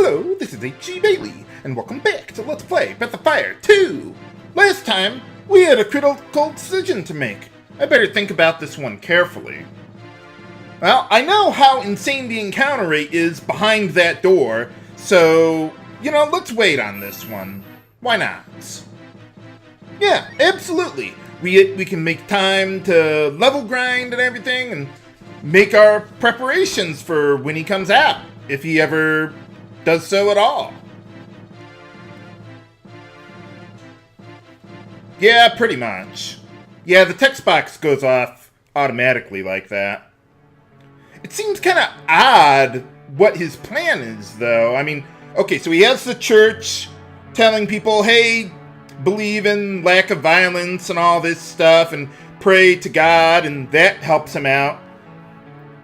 Hello, this is H.G. Bailey, and welcome back to Let's Play Breath of Fire 2! Last time, we had a critical decision to make. I better think about this one carefully. Well, I know how insane the encounter rate is behind that door, so, let's wait on this one. Why not? Yeah, absolutely. We can make time to level grind and everything, and make our preparations for when he comes out, if he ever does so at all. Yeah, pretty much. Yeah, the text box goes off automatically like that. It seems kind of odd what his plan is, though. I mean, okay, so he has the church telling people, hey, believe in lack of violence and all this stuff, and pray to God, and that helps him out.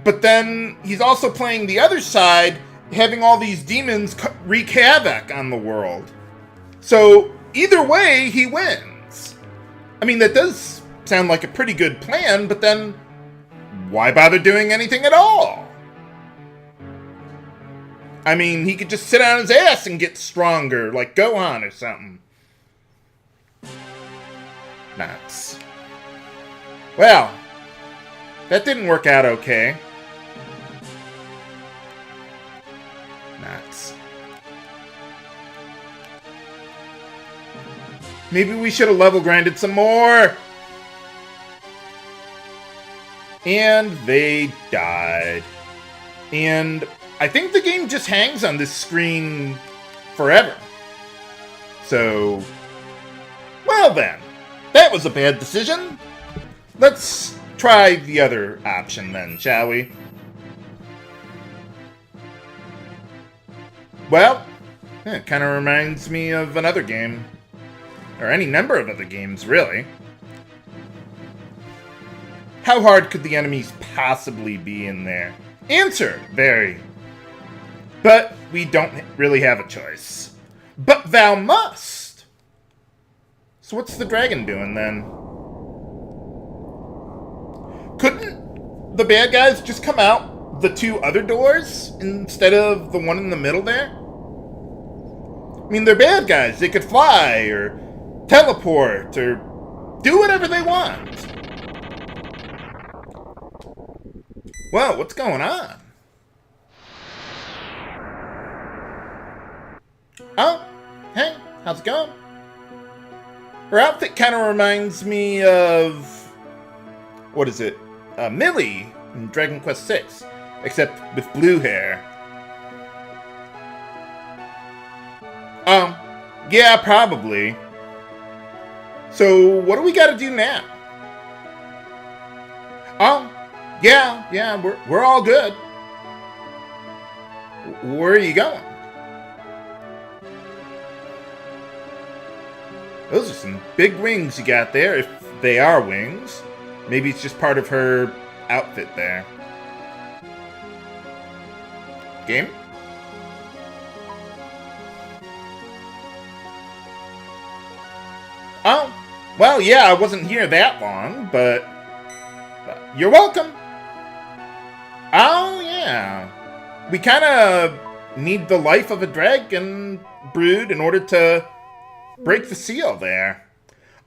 But then he's also playing the other side, having all these demons wreak havoc on the world. So either way, he wins. I mean, that does sound like a pretty good plan, but then why bother doing anything at all? I mean, he could just sit on his ass and get stronger, like Gohan or something. Nuts. Well, that didn't work out okay. Nuts. Maybe we should have level grinded some more. And they died. And I think the game just hangs on this screen forever. So, well then, that was a bad decision. Let's try the other option then, shall we? Well, it kind of reminds me of another game. Or any number of other games, really. How hard could the enemies possibly be in there? Answer, very. But we don't really have a choice. But thou must! So what's the dragon doing then? Couldn't the bad guys just come out the two other doors instead of the one in the middle there? I mean, they're bad guys. They could fly or teleport or do whatever they want. Whoa, what's going on? Oh, hey, how's it going? Her outfit kind of reminds me of... what is it? Millie in Dragon Quest VI, except with blue hair. Yeah, probably. So, what do we gotta do now? Yeah, we're all good. Where are you going? Those are some big wings you got there, if they are wings. Maybe it's just part of her outfit there. Game? Oh, well, yeah, I wasn't here that long, but you're welcome. Oh, yeah. We kind of need the life of a dragon brood in order to break the seal there.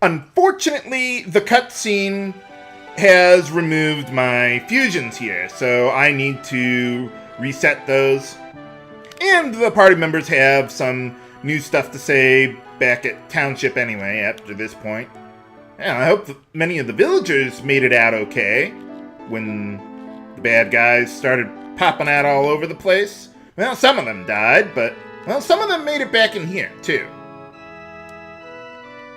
Unfortunately, the cutscene has removed my fusions here, so I need to reset those. And the party members have some new stuff to say back at Township anyway after this point. Yeah, I hope many of the villagers made it out okay when the bad guys started popping out all over the place. Well, some of them died, but, well, some of them made it back in here, too.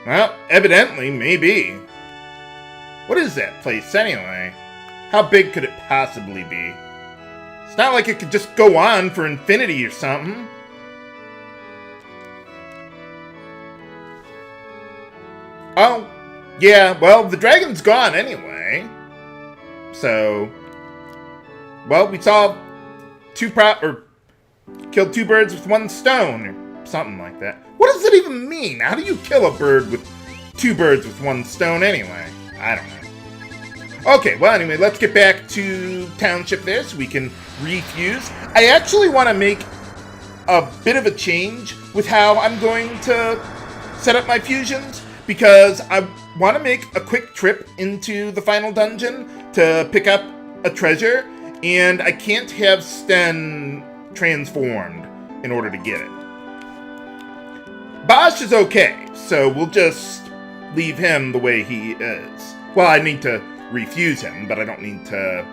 Well, evidently, maybe. What is that place, anyway? How big could it possibly be? It's not like it could just go on for infinity or something. Oh, yeah, well, the dragon's gone anyway. So, well, we saw killed two birds with one stone, or something like that. What does it even mean? How do you kill a bird with two birds with one stone anyway? I don't know. Okay, well, anyway, let's get back to Township there so we can refuse. I actually want to make a bit of a change with how I'm going to set up my fusions, because I want to make a quick trip into the final dungeon to pick up a treasure, and I can't have Sten transformed in order to get it. Bosch is okay, so we'll just leave him the way he is. Well, I need to refuse him, but I don't need to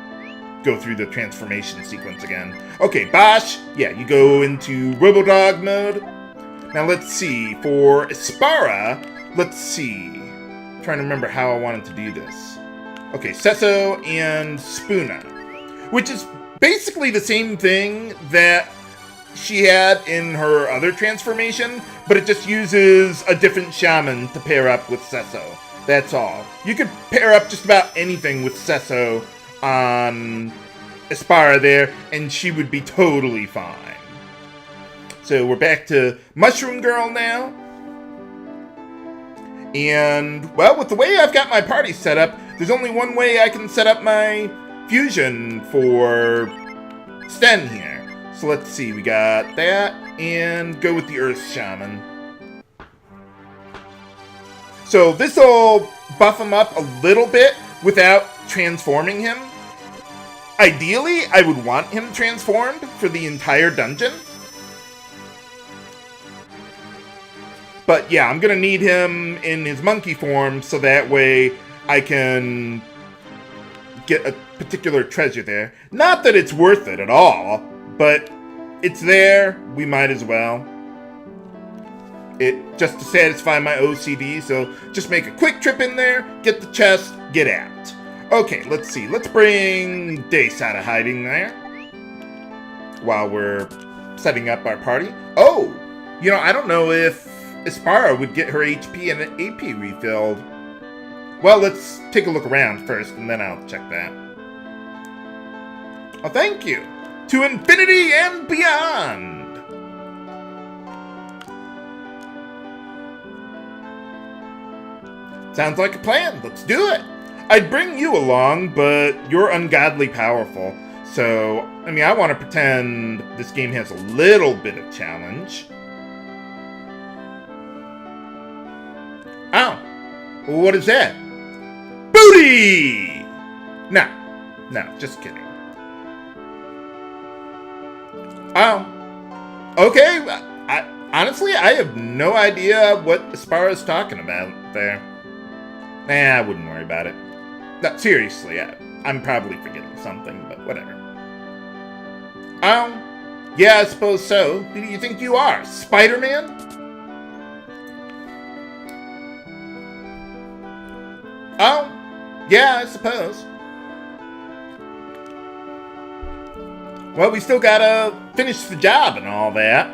go through the transformation sequence again. Okay, Bosch, yeah, you go into Robodog mode. Now let's see, for Aspara, let's see. I'm trying to remember how I wanted to do this. Okay, Sesso and Spoona, which is basically the same thing that she had in her other transformation, but it just uses a different shaman to pair up with Sesso. That's all. You could pair up just about anything with Sesso on Aspara there, and she would be totally fine. So we're back to Mushroom Girl now. And, well, with the way I've got my party set up, there's only one way I can set up my fusion for Sten here. So let's see, we got that, and go with the Earth Shaman. So this will buff him up a little bit without transforming him. Ideally, I would want him transformed for the entire dungeon. But yeah, I'm gonna need him in his monkey form so that way I can get a particular treasure there. Not that it's worth it at all, but it's there, we might as well. It just to satisfy my OCD, so just make a quick trip in there, get the chest, get out. Okay, let's see. Let's bring Dace out of hiding there while we're setting up our party. Oh, you know, I don't know if Aspara would get her HP and AP refilled. Well, let's take a look around first, and then I'll check that. Oh, thank you. To infinity and beyond! Sounds like a plan. Let's do it. I'd bring you along, but you're ungodly powerful. So, I mean, I want to pretend this game has a little bit of challenge. Oh. Well, what is that? Booty! No, just kidding. Oh. Okay, honestly, I have no idea what Aspara is talking about there. I wouldn't worry about it. No, seriously, I'm probably forgetting something, but whatever. Yeah, I suppose so. Who do you think you are, Spider-Man? Oh, yeah, I suppose. Well, we still gotta finish the job and all that.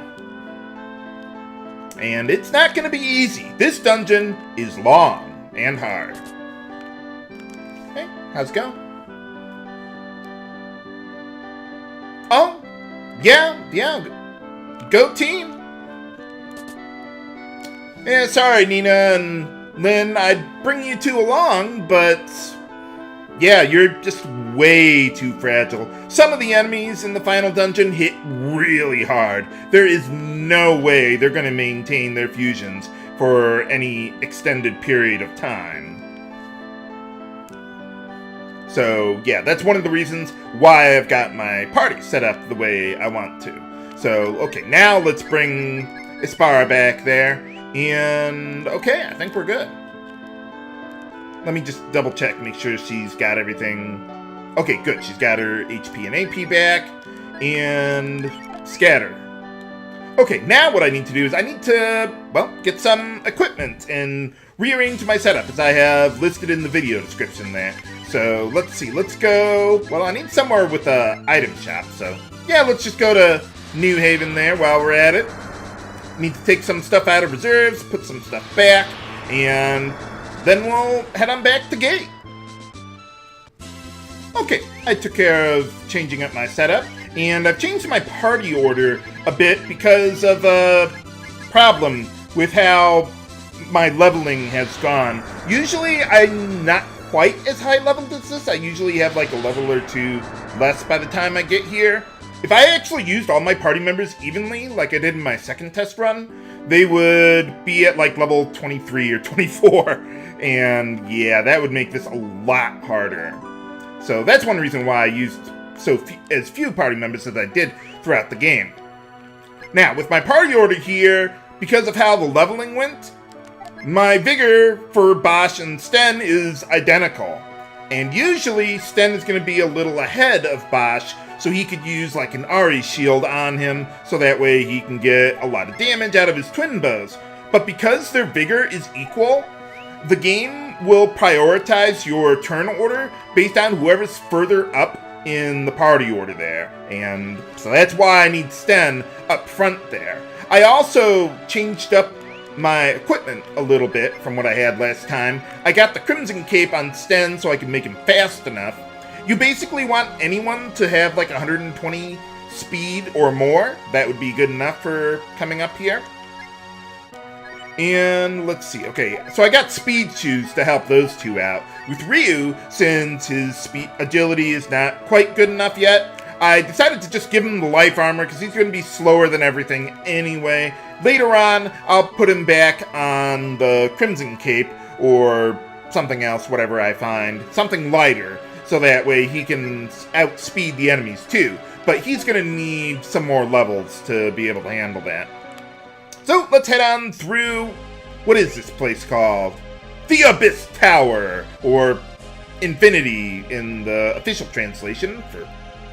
And it's not gonna be easy. This dungeon is long and hard. Hey, how's it going? Oh, yeah, go team. Yeah, sorry, Nina and Lynn, I'd bring you two along, but yeah, you're just way too fragile. Some of the enemies in the final dungeon hit really hard. There is no way they're going to maintain their fusions for any extended period of time. So yeah, that's one of the reasons why I've got my party set up the way I want to. So, okay, now let's bring Aspara back there. And, okay, I think we're good. Let me just double check, make sure she's got everything. Okay, good. She's got her HP and AP back. And scatter. Okay, now what I need to do is I need to, well, get some equipment and rearrange my setup as I have listed in the video description there. So, let's see. Let's go. Well, I need somewhere with a item shop. So, yeah, let's just go to New Haven there while we're at it. Need to take some stuff out of reserves, put some stuff back, and then we'll head on back to Gate. Okay, I took care of changing up my setup, and I've changed my party order a bit because of a problem with how my leveling has gone. Usually, I'm not quite as high leveled as this. I usually have like a level or two less by the time I get here. if I actually used all my party members evenly, like I did in my second test run, they would be at like level 23 or 24. And yeah, that would make this a lot harder. So that's one reason why I used as few party members as I did throughout the game. Now, with my party order here, because of how the leveling went, my vigor for Bosch and Sten is identical. And usually, Sten is going to be a little ahead of Bosch, so he could use like an Ari shield on him, so that way he can get a lot of damage out of his twin bows. But because their vigor is equal, the game will prioritize your turn order based on whoever's further up in the party order there. And so that's why I need Sten up front there. I also changed up my equipment a little bit from what I had last time. I got the Crimson Cape on Sten so I can make him fast enough. You basically want anyone to have like 120 speed or more. That would be good enough for coming up here. And let's see. Okay, so I got speed shoes to help those two out. With Ryu, since his speed agility is not quite good enough yet, I decided to just give him the life armor because he's going to be slower than everything anyway. Later on, I'll put him back on the Crimson Cape or something else, whatever I find. Something lighter, so that way he can outspeed the enemies too. But he's going to need some more levels to be able to handle that. So let's head on through, what is this place called? The Abyss Tower, or Infinity in the official translation for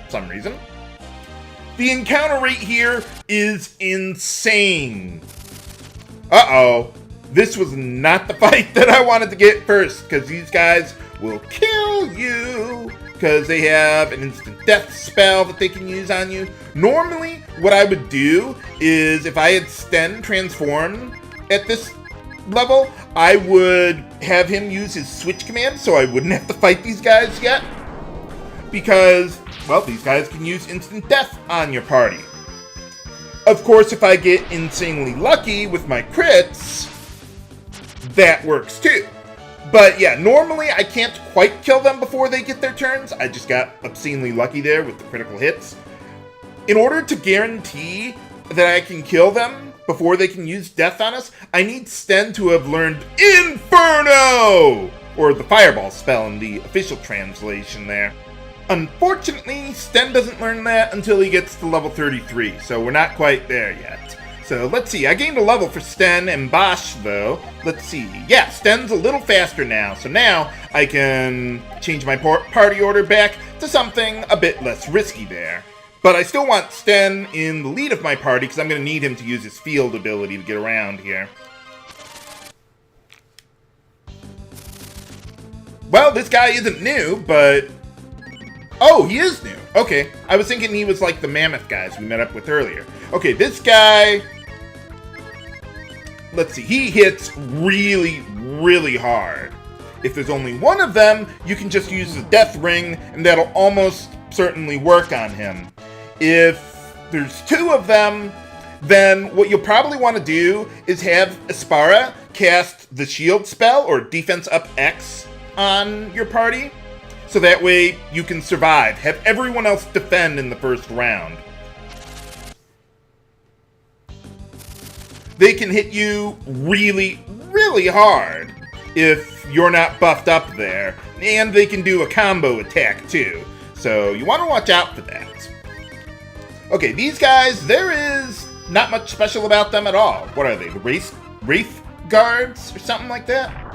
some reason. The encounter rate here is insane. Uh-oh. This was not the fight that I wanted to get first, because these guys will kill you, because they have an instant death spell that they can use on you. Normally, what I would do is, if I had Sten transformed at this level, I would have him use his switch command, so I wouldn't have to fight these guys yet. Because, well, these guys can use instant death on your party. Of course, if I get insanely lucky with my crits, that works too. But yeah, normally I can't quite kill them before they get their turns. I just got obscenely lucky there with the critical hits. In order to guarantee that I can kill them before they can use death on us, I need Sten to have learned Inferno! Or the fireball spell in the official translation there. Unfortunately, Sten doesn't learn that until he gets to level 33, so we're not quite there yet. So let's see, I gained a level for Sten and Bosch though. Let's see, yeah, Sten's a little faster now, so now I can change my party order back to something a bit less risky there. But I still want Sten in the lead of my party because I'm going to need him to use his field ability to get around here. Well, this guy isn't new, but... Oh, he is new. Okay, I was thinking he was like the mammoth guys we met up with earlier. Okay, this guy... Let's see, he hits really, really hard. If there's only one of them, you can just use the death ring, and that'll almost certainly work on him. If there's two of them, then what you'll probably want to do is have Aspara cast the shield spell, or defense up X, on your party, so that way you can survive. Have everyone else defend in the first round. They can hit you really, really hard if you're not buffed up there. And they can do a combo attack too. So you want to watch out for that. Okay, these guys, there is not much special about them at all. What are they, the Wraith Guards or something like that?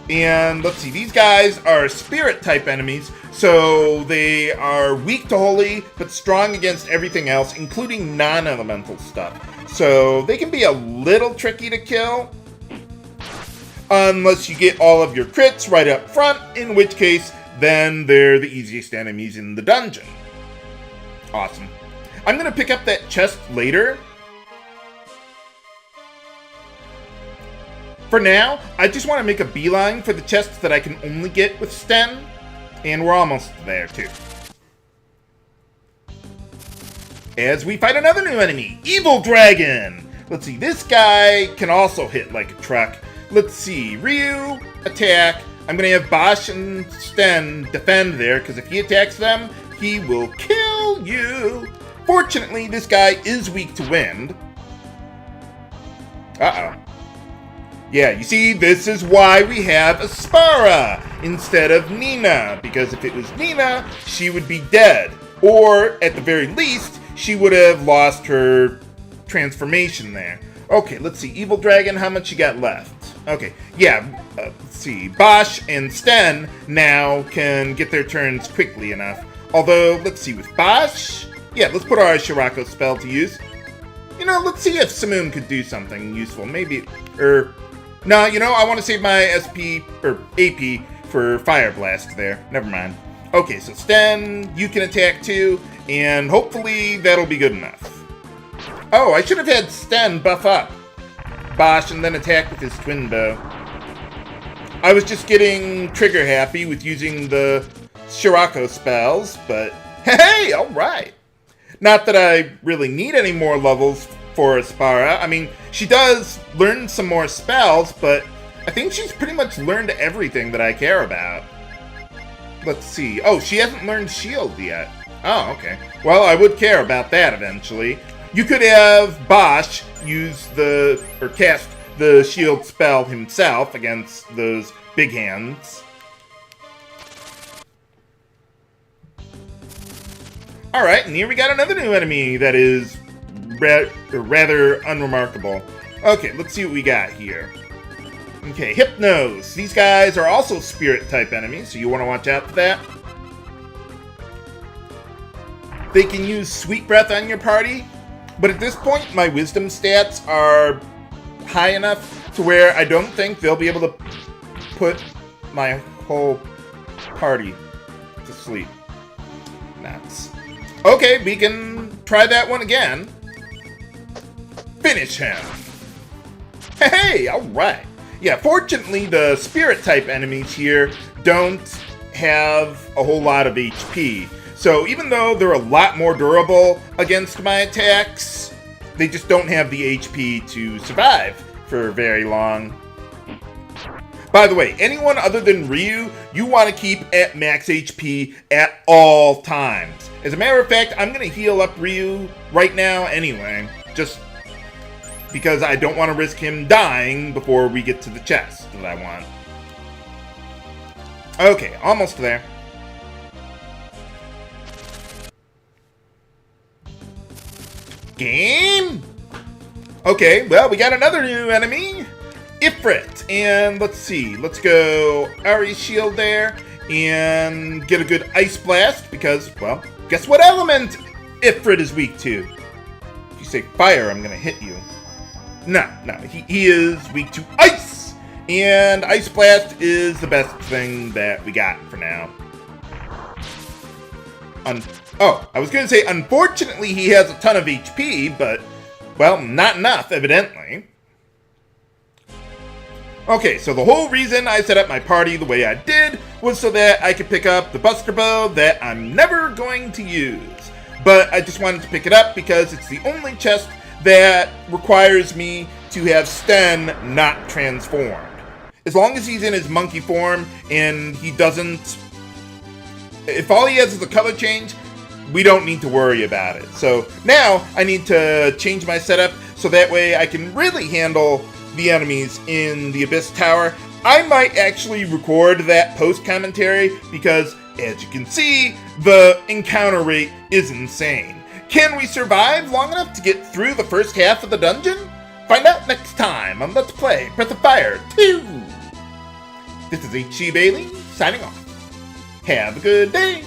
And let's see, these guys are spirit type enemies, so they are weak to holy, but strong against everything else, including non-elemental stuff. So they can be a little tricky to kill, unless you get all of your crits right up front, in which case, then they're the easiest enemies in the dungeon. Awesome. I'm going to pick up that chest later. For now, I just want to make a beeline for the chests that I can only get with Sten, and we're almost there too. As we fight another new enemy, Evil Dragon! Let's see, this guy can also hit like a truck. Let's see, Ryu, attack. I'm going to have Bosch and Sten defend there, because if he attacks them, he will kill you. Fortunately, this guy is weak to wind. Uh-oh. Yeah, you see, this is why we have Aspara instead of Nina, because if it was Nina, she would be dead. Or, at the very least, she would have lost her transformation there. Okay, let's see. Evil Dragon, how much you got left? Okay, yeah, let's see. Bosch and Sten now can get their turns quickly enough. Although, let's see, with Bosch, yeah, let's put our Scirocco spell to use. You know, let's see if Simoon could do something useful. Maybe, no, you know, I want to save my SP, or AP, for Fire Blast there. Never mind. Okay, so Sten, you can attack too, and hopefully that'll be good enough. Oh, I should have had Sten buff up Bosch and then attack with his twin bow. I was just getting trigger happy with using the Scirocco spells, but hey, alright. Not that I really need any more levels for Aspara. I mean, she does learn some more spells, but I think she's pretty much learned everything that I care about. Let's see. Oh, she hasn't learned Shield yet. Oh, okay. Well, I would care about that eventually. You could have Bosch cast the Shield spell himself against those big hands. Alright, and here we got another new enemy that is rather unremarkable. Okay, let's see what we got here. Okay, Hypnos. These guys are also spirit-type enemies, so you want to watch out for that. They can use Sweet Breath on your party, but at this point, my Wisdom stats are high enough to where I don't think they'll be able to put my whole party to sleep. Nuts. Okay, we can try that one again. Finish him. Hey, alright. Yeah, fortunately, the spirit-type enemies here don't have a whole lot of HP. So even though they're a lot more durable against my attacks, they just don't have the HP to survive for very long. By the way, anyone other than Ryu, you want to keep at max HP at all times. As a matter of fact, I'm going to heal up Ryu right now anyway, just because I don't want to risk him dying before we get to the chest that I want. Okay, almost there. Game? Okay, well, we got another new enemy, Ifrit. And let's see, let's go Ari's Shield there and get a good Ice Blast because, well, guess what element Ifrit is weak to? If you say fire, I'm going to hit you. No, he is weak to ice! And Ice Blast is the best thing that we got for now. I was going to say, unfortunately, he has a ton of HP, but, well, not enough, evidently. Okay, so the whole reason I set up my party the way I did was so that I could pick up the Buster Bow that I'm never going to use. But I just wanted to pick it up because it's the only chest that requires me to have Sten not transformed. As long as he's in his monkey form and he doesn't... If all he has is a color change, we don't need to worry about it. So now I need to change my setup so that way I can really handle the enemies in the Abyss Tower. I might actually record that post-commentary because, as you can see, the encounter rate is insane. Can we survive long enough to get through the first half of the dungeon? Find out next time on Let's Play Breath of Fire 2. This is H.C. Bailey, signing off. Have a good day.